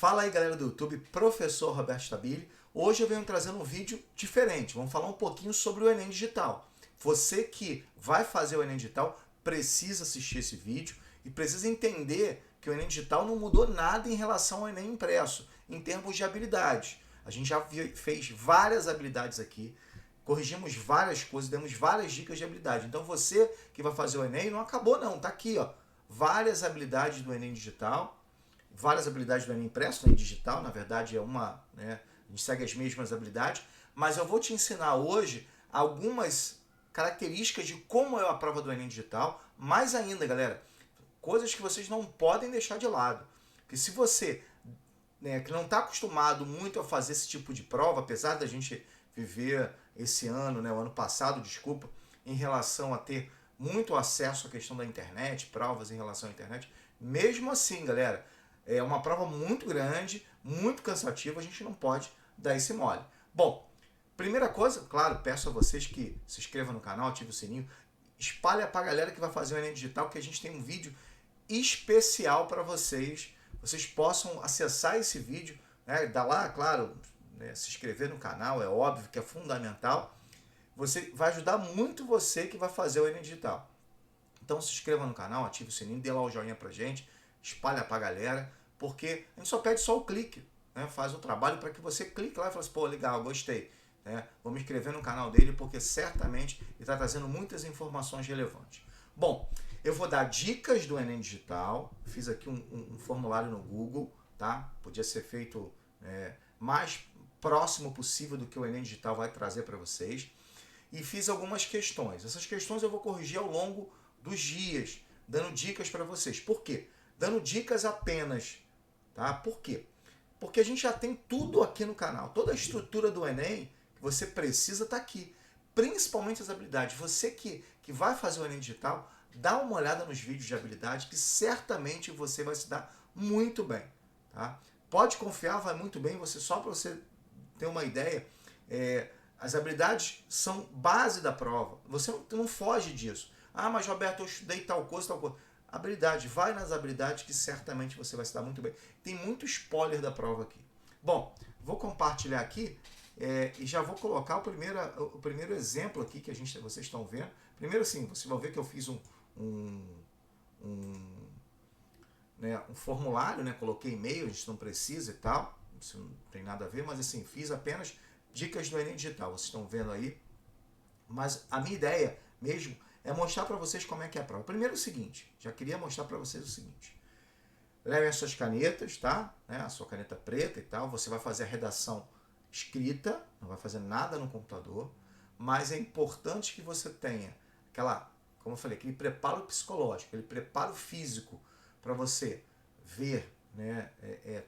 Fala aí galera do YouTube, Professor Roberto Stabile. Hoje eu venho trazendo um vídeo diferente, vamos falar um pouquinho sobre o Enem Digital. Você que vai fazer o Enem Digital precisa assistir esse vídeo e precisa entender que o Enem Digital não mudou nada em relação ao Enem impresso, em termos de habilidades. A gente já fez várias habilidades aqui, corrigimos várias coisas, demos várias dicas de habilidade. Então você que vai fazer o Enem não acabou não, tá aqui ó, várias habilidades do Enem Digital. Várias habilidades do Enem impresso, Enem digital, na verdade é uma, né, a gente segue as mesmas habilidades, mas eu vou te ensinar hoje algumas características de como é a prova do Enem digital, mais ainda, galera, coisas que vocês não podem deixar de lado, porque se você, né, que não está acostumado muito a fazer esse tipo de prova, apesar da gente viver esse ano, né, o ano passado, desculpa, em relação a ter muito acesso à questão da internet, provas em relação à internet, mesmo assim, galera, é uma prova muito grande, muito cansativa, a gente não pode dar esse mole. Bom, primeira coisa, claro, peço a vocês que se inscrevam no canal, ative o sininho, espalha para a galera que vai fazer o Enem Digital, que a gente tem um vídeo especial para vocês possam acessar esse vídeo, né, dá lá, claro, né, se inscrever no canal, é óbvio que é fundamental, você vai ajudar muito você que vai fazer o Enem Digital. Então se inscreva no canal, ative o sininho, dê lá o joinha pra gente, espalha pra galera, porque a gente só pede só o clique, né? Faz o trabalho para que você clique lá e fale assim, pô, legal, gostei, né? Vou me inscrever no canal dele porque certamente ele está trazendo muitas informações relevantes. Bom, eu vou dar dicas do Enem Digital, fiz aqui um formulário no Google, tá? Podia ser feito mais próximo possível do que o Enem Digital vai trazer para vocês. E fiz algumas questões. Essas questões eu vou corrigir ao longo dos dias, dando dicas para vocês. Por quê? Dando dicas apenas, tá? Por quê? Porque a gente já tem tudo aqui no canal. Toda a estrutura do Enem que você precisa está aqui. Principalmente as habilidades. Você que vai fazer o Enem Digital, dá uma olhada nos vídeos de habilidade que certamente você vai se dar muito bem, tá? Pode confiar, vai muito bem. Só para você ter uma ideia, as habilidades são base da prova. Você não foge disso. Ah, mas Roberto, eu estudei tal coisa, tal coisa. Habilidade, vai nas habilidades que certamente você vai se dar muito bem. Tem muito spoiler da prova aqui. Bom, vou compartilhar aqui e já vou colocar o primeiro exemplo aqui que vocês estão vendo. Primeiro sim, vocês vão ver que eu fiz um formulário, né? Coloquei e-mail, a gente não precisa e tal. Isso não tem nada a ver, mas assim, fiz apenas dicas do Enem Digital. Vocês estão vendo aí. Mas a minha ideia mesmo é mostrar para vocês como é que é a prova. Primeiro o seguinte, já queria mostrar para vocês o seguinte. Levem as suas canetas, tá? A sua caneta preta e tal. Você vai fazer a redação escrita, não vai fazer nada no computador, mas é importante que você tenha como eu falei, aquele preparo psicológico, aquele preparo físico para você ver, né,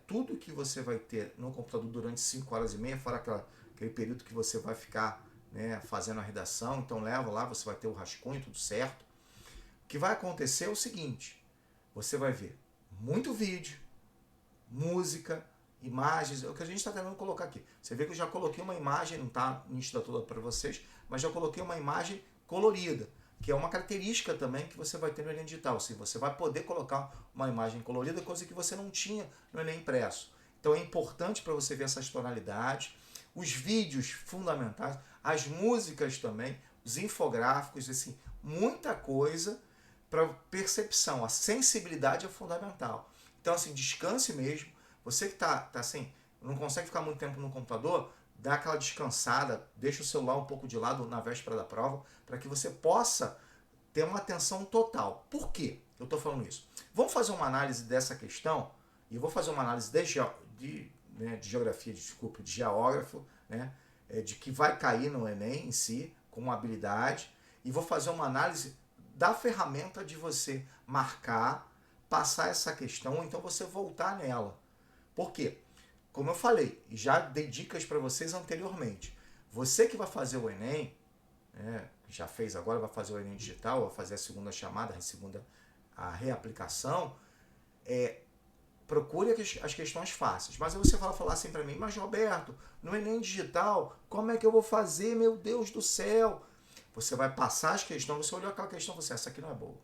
tudo que você vai ter no computador durante 5 horas e meia, fora aquele período que você vai ficar, né, fazendo a redação. Então leva lá, você vai ter o rascunho, tudo certo. O que vai acontecer é o seguinte, você vai ver muito vídeo, música, imagens, é o que a gente está tentando colocar aqui. Você vê que eu já coloquei uma imagem, não está nítida toda para vocês, mas já coloquei uma imagem colorida, que é uma característica também que você vai ter no Enem Digital. Assim, você vai poder colocar uma imagem colorida, coisa que você não tinha no Enem impresso. Então é importante para você ver essas tonalidades, os vídeos fundamentais, as músicas também, os infográficos, assim, muita coisa para percepção. A sensibilidade é fundamental. Então, assim, descanse mesmo. Você que tá assim, não consegue ficar muito tempo no computador, dá aquela descansada, deixa o celular um pouco de lado na véspera da prova, para que você possa ter uma atenção total. Por quê eu estou falando isso? Vamos fazer uma análise dessa questão, e eu vou fazer uma análise de geografia, desculpa, de geógrafo, né, de que vai cair no Enem em si, com uma habilidade, e vou fazer uma análise da ferramenta de você marcar, passar essa questão, ou então você voltar nela. Por quê? Como eu falei, já dei dicas para vocês anteriormente. Você que vai fazer o Enem, já fez agora, vai fazer o Enem Digital, vai fazer a segunda chamada, a reaplicação, procure as questões fáceis. Mas aí você vai falar assim para mim, mas Roberto, no Enem Digital, como é que eu vou fazer, meu Deus do céu? Você vai passar as questões, você olhou aquela questão, essa aqui não é boa,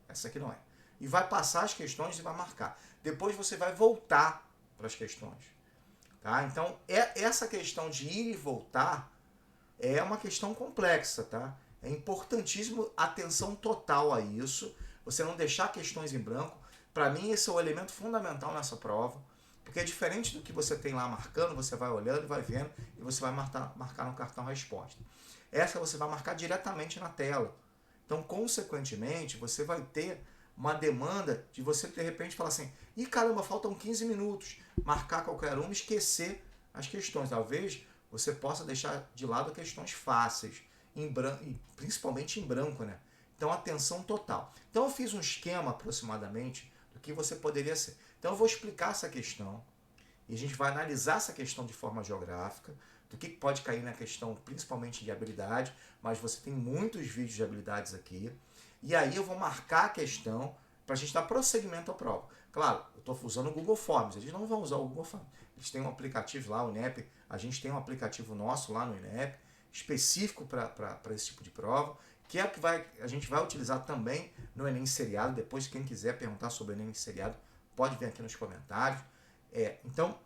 essa aqui não é. E vai passar as questões e vai marcar. Depois você vai voltar para as questões. Tá? Então, essa questão de ir e voltar é uma questão complexa. Tá? É importantíssimo atenção total a isso, você não deixar questões em branco. Para mim, esse é o elemento fundamental nessa prova, porque é diferente do que você tem lá marcando, você vai olhando e vai vendo, e você vai marcar no cartão resposta. Essa você vai marcar diretamente na tela. Então, consequentemente, você vai ter uma demanda de você, de repente, falar assim, ih, caramba, faltam 15 minutos, marcar qualquer uma e esquecer as questões. Talvez você possa deixar de lado questões fáceis, em branco, principalmente em branco, né? Então, atenção total. Então, eu fiz um esquema, aproximadamente, do que você poderia ser. Então, eu vou explicar essa questão, e a gente vai analisar essa questão de forma geográfica, do que pode cair na questão, principalmente de habilidade, mas você tem muitos vídeos de habilidades aqui. E aí eu vou marcar a questão para a gente dar prosseguimento à prova. Claro, eu estou usando o Google Forms, eles não vão usar o Google Forms. Eles têm um aplicativo lá, o INEP, a gente tem um aplicativo nosso lá no INEP, específico para esse tipo de prova, que é o que a gente vai utilizar também no Enem Seriado. Depois, quem quiser perguntar sobre o Enem Seriado, pode vir aqui nos comentários. Então,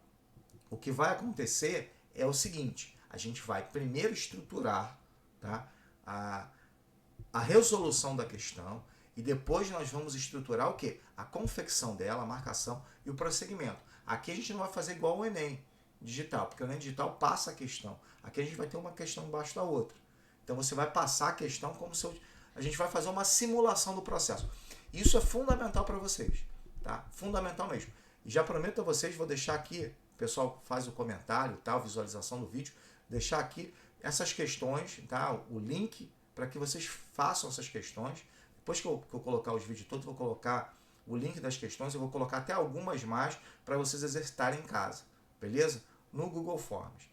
o que vai acontecer é o seguinte, a gente vai primeiro estruturar, tá, a resolução da questão, e depois nós vamos estruturar o quê? A confecção dela, a marcação e o prosseguimento. Aqui a gente não vai fazer igual o Enem digital, porque o Enem digital passa a questão. Aqui a gente vai ter uma questão embaixo da outra. Então você vai passar a questão como se a gente vai fazer uma simulação do processo. Isso é fundamental para vocês, tá? Fundamental mesmo. E já prometo a vocês, vou deixar aqui, o pessoal faz o comentário, tá? A visualização do vídeo, deixar aqui essas questões, tá? O link para que vocês façam essas questões. Depois que eu colocar os vídeos todos, vou colocar o link das questões, eu vou colocar até algumas mais para vocês exercitarem em casa, beleza? No Google Forms.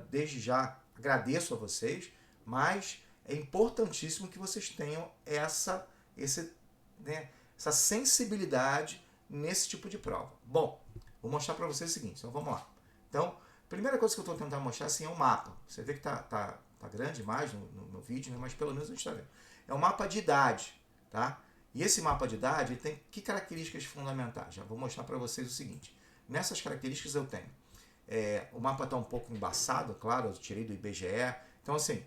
Desde já agradeço a vocês, mas é importantíssimo que vocês tenham essa sensibilidade nesse tipo de prova. Bom, vou mostrar para vocês o seguinte, então vamos lá. Então, a primeira coisa que eu estou tentando mostrar assim, é o mapa. Você vê que tá grande demais no vídeo, né? Mas pelo menos a gente está vendo. É um mapa de idade, tá? E esse mapa de idade tem que características fundamentais? Já vou mostrar para vocês o seguinte. Nessas características eu tenho. O mapa está um pouco embaçado, claro, eu tirei do IBGE. Então, assim,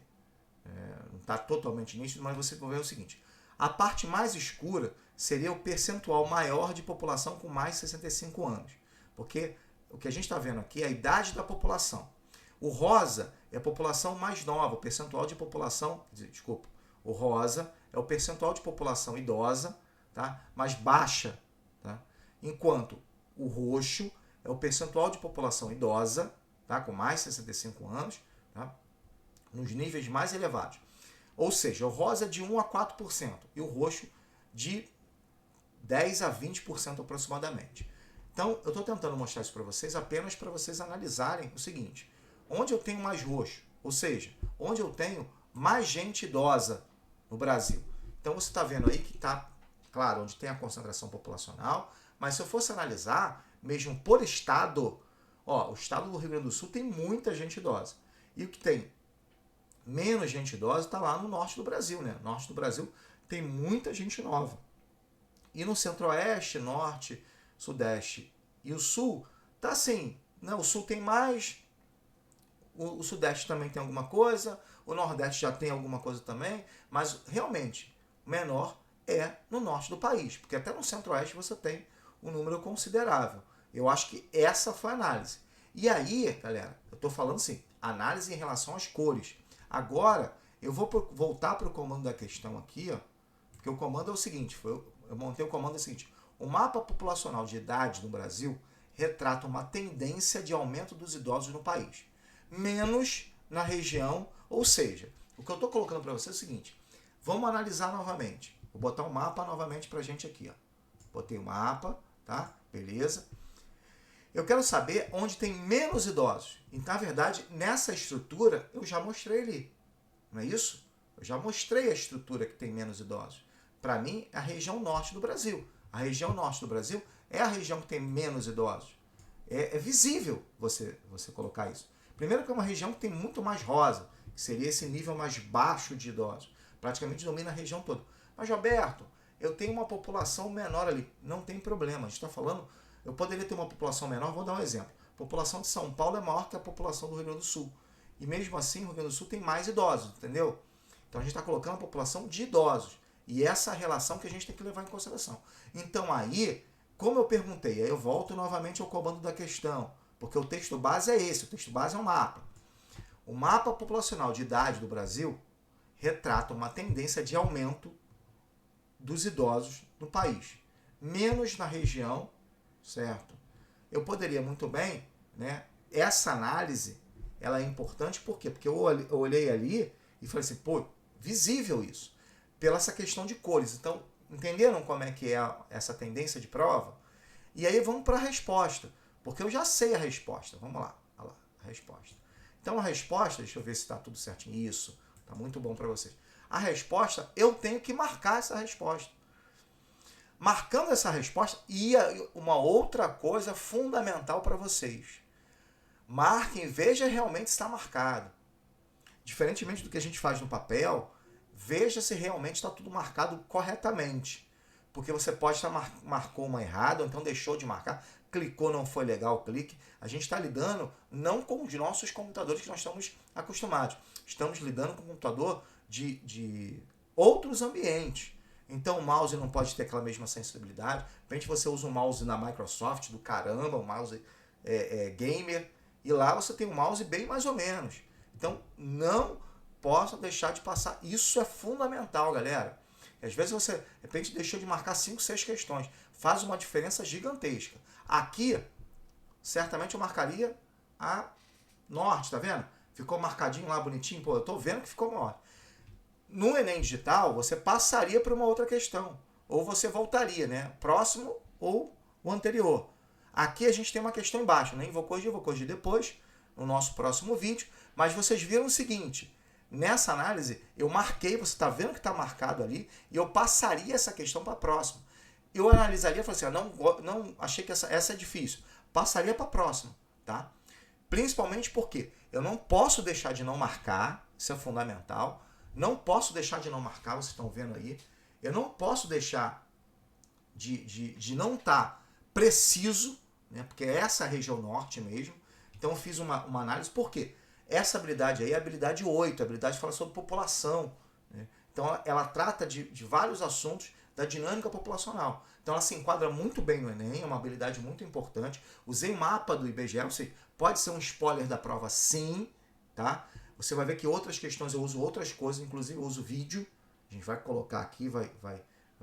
não está totalmente nítido, mas você vai ver o seguinte. A parte mais escura seria o percentual maior de população com mais de 65 anos. Porque o que a gente está vendo aqui é a idade da população. O rosa é a população mais nova, o percentual de população... Desculpa. O rosa é o percentual de população idosa, tá? Mais baixa. Tá? Enquanto o roxo é o percentual de população idosa, tá? Com mais de 65 anos, tá? Nos níveis mais elevados. Ou seja, o rosa é de 1 a 4% e o roxo de 10 a 20% aproximadamente. Então, eu estou tentando mostrar isso para vocês apenas para vocês analisarem o seguinte. Onde eu tenho mais roxo, ou seja, onde eu tenho mais gente idosa no Brasil. Então, você está vendo aí que está, claro, onde tem a concentração populacional, mas se eu fosse analisar, mesmo por estado, o estado do Rio Grande do Sul tem muita gente idosa. E o que tem menos gente idosa está lá no norte do Brasil, né? No norte do Brasil tem muita gente nova. E no centro-oeste, norte, sudeste e o sul, tá assim, né? O sul tem mais, o sudeste também tem alguma coisa, o nordeste já tem alguma coisa também, mas realmente o menor é no norte do país, porque até no centro-oeste você tem um número considerável. Eu acho que essa foi a análise. E aí, galera, eu estou falando assim, análise em relação às cores. Agora, eu vou voltar para o comando da questão aqui, porque o comando é o seguinte, eu montei o comando seguinte, o mapa populacional de idade no Brasil retrata uma tendência de aumento dos idosos no país, menos na região, ou seja, o que eu estou colocando para vocês é o seguinte, vamos analisar novamente, vou botar o mapa novamente para a gente aqui, botei o mapa, tá? Beleza? Eu quero saber onde tem menos idosos. E, na verdade, nessa estrutura, eu já mostrei ali. Não é isso? Eu já mostrei a estrutura que tem menos idosos. Para mim, é a região norte do Brasil. A região norte do Brasil é a região que tem menos idosos. É visível você colocar isso. Primeiro que é uma região que tem muito mais rosa, que seria esse nível mais baixo de idosos. Praticamente domina a região toda. Mas, Roberto, eu tenho uma população menor ali. Não tem problema. A gente está falando... eu poderia ter uma população menor, vou dar um exemplo. A população de São Paulo é maior que a população do Rio Grande do Sul. E mesmo assim, o Rio Grande do Sul tem mais idosos, entendeu? Então a gente está colocando a população de idosos. E essa é a relação que a gente tem que levar em consideração. Então aí, como eu perguntei, aí eu volto novamente ao comando da questão. Porque o texto base é esse, o texto base é um mapa. O mapa populacional de idade do Brasil retrata uma tendência de aumento dos idosos no país. Menos na região, certo? Eu poderia muito bem, né? Essa análise, ela é importante por quê? Porque eu olhei ali e falei assim, pô, visível isso. Pela essa questão de cores. Então, entenderam como é que é essa tendência de prova? E aí vamos para a resposta. Porque eu já sei a resposta. Vamos lá. Olha lá, a resposta. Então a resposta, deixa eu ver se está tudo certinho. Isso, está muito bom para vocês. A resposta, eu tenho que marcar essa resposta. Marcando essa resposta, e uma outra coisa fundamental para vocês. Marquem, veja realmente se está marcado. Diferentemente do que a gente faz no papel, veja se realmente está tudo marcado corretamente. Porque você pode estar marcou uma errada, ou então deixou de marcar, clicou, não foi legal o clique. A gente está lidando não com os nossos computadores que nós estamos acostumados. Estamos lidando com um computador de outros ambientes. Então o mouse não pode ter aquela mesma sensibilidade. De repente você usa um mouse na Microsoft do caramba, um mouse gamer, e lá você tem um mouse bem mais ou menos. Então não possa deixar de passar. Isso é fundamental, galera. Às vezes você, de repente, deixou de marcar 5, 6 questões. Faz uma diferença gigantesca. Aqui, certamente eu marcaria a norte, tá vendo? Ficou marcadinho lá, bonitinho. Pô, eu tô vendo que ficou norte. No Enem Digital, você passaria para uma outra questão. Ou você voltaria, né? Próximo ou o anterior. Aqui a gente tem uma questão embaixo, né? Vou corrigir depois, no nosso próximo vídeo. Mas vocês viram o seguinte, nessa análise, eu marquei, você está vendo que está marcado ali, e eu passaria essa questão para a próxima. Eu analisaria e falaria assim, não achei que essa é difícil. Passaria para a próxima, tá? Principalmente porque eu não posso deixar de não marcar, isso é fundamental. Não posso deixar de não marcar, vocês estão vendo aí. Eu não posso deixar de não estar preciso, né? Porque essa é a região norte mesmo. Então eu fiz uma análise, por quê? Essa habilidade aí é a habilidade 8, a habilidade fala sobre população, né? Então ela trata de vários assuntos da dinâmica populacional. Então ela se enquadra muito bem no Enem, é uma habilidade muito importante. Usei o mapa do IBGE, você pode ser um spoiler da prova sim, tá? Você vai ver que outras questões eu uso outras coisas, inclusive eu uso vídeo. A gente vai colocar aqui, vai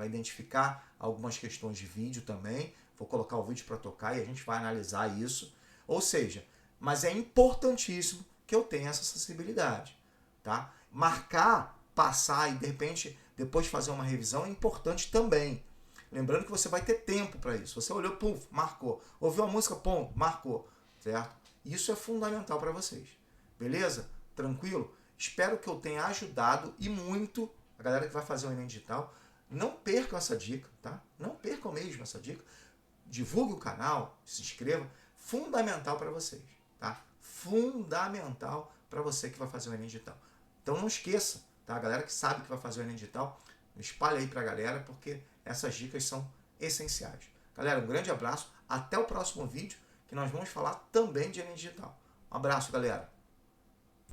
identificar algumas questões de vídeo também. Vou colocar o vídeo para tocar e a gente vai analisar isso. Ou seja, mas é importantíssimo que eu tenha essa sensibilidade, tá? Marcar, passar e de repente depois fazer uma revisão é importante também. Lembrando que você vai ter tempo para isso. Você olhou, pum, marcou. Ouviu a música, pum, marcou, certo? Isso é fundamental para vocês. Beleza? Tranquilo? Espero que eu tenha ajudado e muito a galera que vai fazer o Enem Digital. Não percam essa dica, tá? Não percam mesmo essa dica. Divulgue o canal, se inscreva. Fundamental para vocês, tá? Fundamental para você que vai fazer o Enem Digital. Então não esqueça, tá? A galera que sabe que vai fazer o Enem Digital, espalha aí para a galera, porque essas dicas são essenciais. Galera, um grande abraço. Até o próximo vídeo, que nós vamos falar também de Enem Digital. Um abraço, galera.